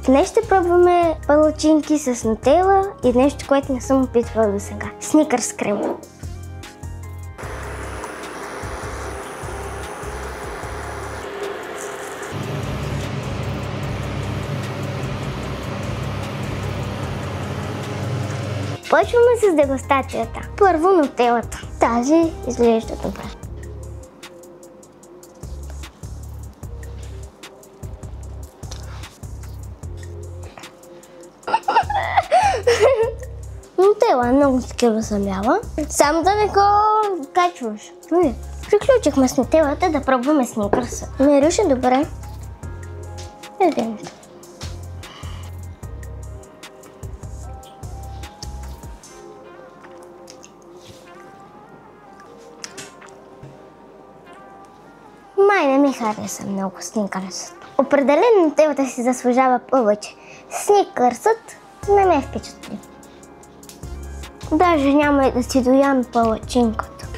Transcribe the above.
Днес ще пробваме палачинки с нутела и нещо, което не съм опитвала до сега. Сникърс крем. Почваме с дегустацията. Първо нутелата. Тази изглежда добре. Нутела е много такива замяла. Само да не го качваш. Приключихме с нутелата, да пробваме сникърса. Мирише добре. Едем. Май не ми хареса много сникърсът. Определено нутелата си заслужава повече. Сникърсът не ме впечатли. Даже няма и да си доям палачинката.